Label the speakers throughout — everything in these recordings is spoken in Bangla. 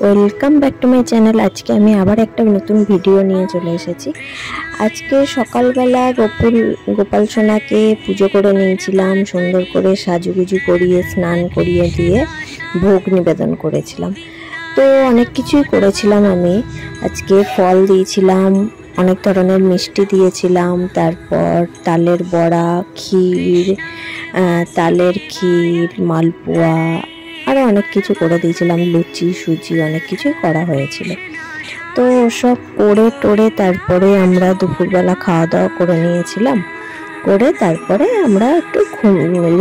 Speaker 1: Welcome back to my channel. আজকে আমি আবার একটা নতুন ভিডিও নিয়ে চলে এসেছি। আজকে সকালবেলা গোপাল সোনাকে পুজো করে নিয়েছিলাম, সুন্দর করে সাজুগুজু করিয়ে স্নান করিয়ে দিয়ে ভোগ নিবেদন করেছিলাম। তো অনেক কিছুই করেছিলাম আমি। আজকে ফল দিয়েছিলাম, অনেক ধরনের মিষ্টি দিয়েছিলাম, তারপর তালের বড়া, তালের ক্ষীর, মালপোয়া, আরও অনেক কিছু করে দিয়েছিলাম, লুচি সুজি অনেক কিছুই করা হয়েছিল। তো সব করে টোরে তারপরে আমরা দুপুরবেলা খাওয়া দাওয়া করে নিয়েছিলাম, করে তারপরে আমরা একটু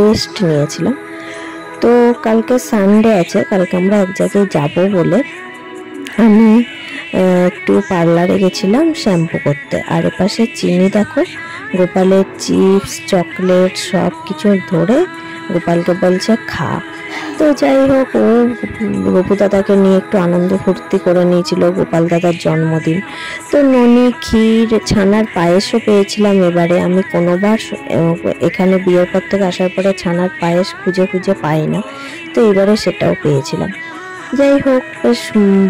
Speaker 1: রেস্ট নিয়েছিলাম। তো কালকে সানডে আছে, কালকে আমরা এক জায়গায় যাবো বলে আমি একটু পার্লারে গেছিলাম শ্যাম্পু করতে। আর এপাশে চিনি দেখো গোপালের চিপস চকলেট সব কিছু ধরে গোপালকে বলছে খা। তো যাই হোক, ও গোপু দাদাকে নিয়ে একটু আনন্দ ফুর্তি করে নিয়েছিল, গোপাল দাদার জন্মদিন। তো ননি, ক্ষীর, ছানার পায়েসও পেয়েছিলাম এবারে। আমি কোনোবার এখানে বিয়ের পর থেকে আসার পরে ছানার পায়েস খুঁজে খুঁজে পাই না, তো এবারে সেটাও পেয়েছিলাম। যাই হোক, বেশ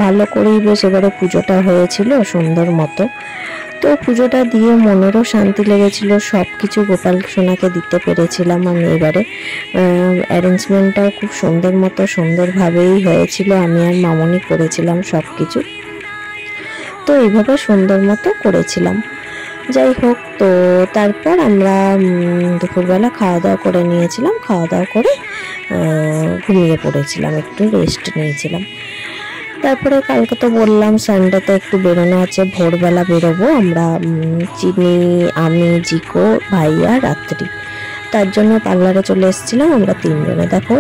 Speaker 1: ভালো করেই বেশ এবারে পুজোটা হয়েছিল সুন্দর মতো। তো পুজোটা দিয়ে মনেরও শান্তি লেগেছিল, সব কিছু গোপাল সোনাকে দিতে পেরেছিলাম আমি এবারে। অ্যারেঞ্জমেন্টটাও খুব সুন্দর মতো সুন্দরভাবেই হয়েছিল, আমি আর মামনি করেছিলাম সব কিছু। তো এইভাবে সুন্দর মতো করেছিলাম। যাই হোক, তো তারপর আমরা দুপুরবেলা খাওয়া দাওয়া করে নিয়েছিলাম, খাওয়া দাওয়া করে ঘুমিয়ে পড়েছিলাম, একটু রেস্ট নিয়েছিলাম। তারপরে কালকে তো বললাম সানডেতে একটু বেরোনো আছে, ভোরবেলা বেরোবো আমরা, চিনি, আমি, জিকো, ভাইয়া, রাত্রি। তার জন্য পার্লারে চলে এসেছিলাম আমরা তিনজনে। দেখো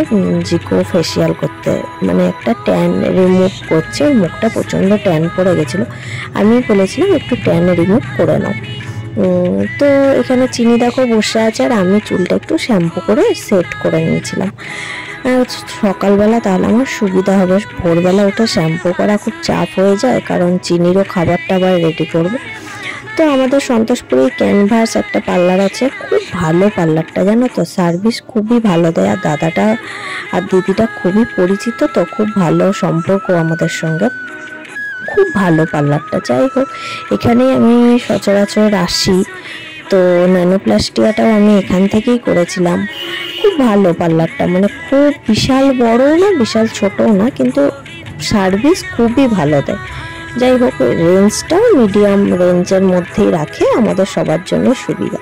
Speaker 1: জিকো ফেসিয়াল করতে, মানে একটা ট্যান রিমুভ করছে, মুখটা প্রচণ্ড ট্যান পড়ে গেছিলো, আমি বলেছিলাম একটু ট্যান রিমুভ করে নাও। তো এখানে চিনি দেখো বসে আছে, আর আমি চুলটা একটু শ্যাম্পু করে সেট করে নিয়েছিলাম সকালবেলা, তাহলে আমার সুবিধা হবে। ভোরবেলা উঠে শ্যাম্পু করা খুব চাপ হয়ে যায়, কারণ চিনিরও খাবার টাবার রেডি করবো। তো আমাদের সন্তোষপুরে ক্যানভাস একটা পার্লার আছে, খুব ভালো পার্লারটা, জানো তো, সার্ভিস খুবই ভালো দেয়, আর দাদাটা আর দিদিটা খুবই পরিচিত, তো খুব ভালো সম্পর্ক আমাদের সঙ্গে, খুব ভালো পার্লারটা। যাই হোক, এখানেই আমি সচরাচর আসি। তো ন্যানোপ্লাস্টিয়াটাও আমি এখান থেকেই করেছিলাম। খুব ভালো পার্লারটা, মানে খুব বিশাল বড়ও না বিশাল ছোটও না, কিন্তু সার্ভিস খুবই ভালো দেয়। যাই হোক, রেঞ্জটাও মিডিয়াম রেঞ্জের মধ্যেই রাখে, আমাদের সবার জন্য সুবিধা।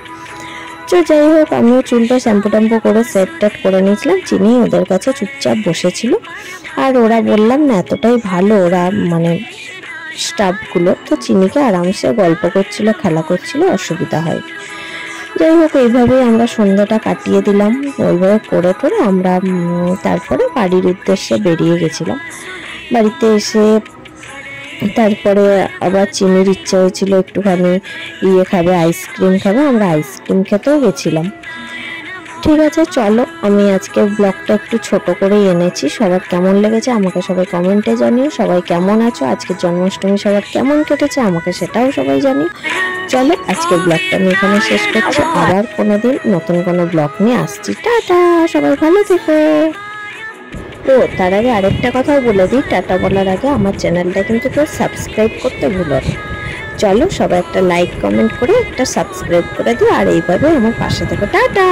Speaker 1: তো যাই হোক, আমিও চুলটা শ্যাম্পু ট্যাম্পু করে সেট টেট করে নিয়েছিলাম, চিনি ওদের কাছে চুপচাপ বসেছিল। আর ওরা বললাম না এতটাই ভালো ওরা, মানে স্টাফগুলো, তো চিনিকে আরামসে গল্প করছিল, খেলা করছিল, অসুবিধা হয়। যাই হোক, এইভাবেই আমরা সন্ধ্যাটা কাটিয়ে দিলাম। ওইভাবে করে করে আমরা তারপরে বাড়ির উদ্দেশ্যে বেরিয়ে গেছিলাম। বাড়িতে এসে তারপরে আবার চিনির ইচ্ছা হয়েছিল একটুখানি খাবে, আইসক্রিম খাবে, আমরা আইসক্রিম খেতেও গেছিলাম। ঠিক আছে, চলো, আমি আজকে ব্লগটা একটু ছোট করেই এনেছি। সবার কেমন লেগেছে আমাকে সবাই কমেন্টে জানিও। সবাই কেমন আছো, আজকে জন্মাষ্টমী সবার কেমন কেটেছে আমাকে সেটাও সবাই জানিও। চলো, আজকের ব্লগটা আমি এখানে শেষ করছি, আবার কোনোদিন নতুন কোনো ব্লগ নিয়ে আসছি। টাটা, সবাই ভালো থেকো। ও তার আগে আরেকটা কথাও বলে দিই, টাটা বলার আগে আমার চ্যানেলটা কিন্তু কেউ সাবস্ক্রাইব করতে ভুলো না। চলো, সবাই একটা লাইক কমেন্ট করে একটা সাবস্ক্রাইব করে দিও, আর এইভাবে আমার পাশে থেকো। টাটা।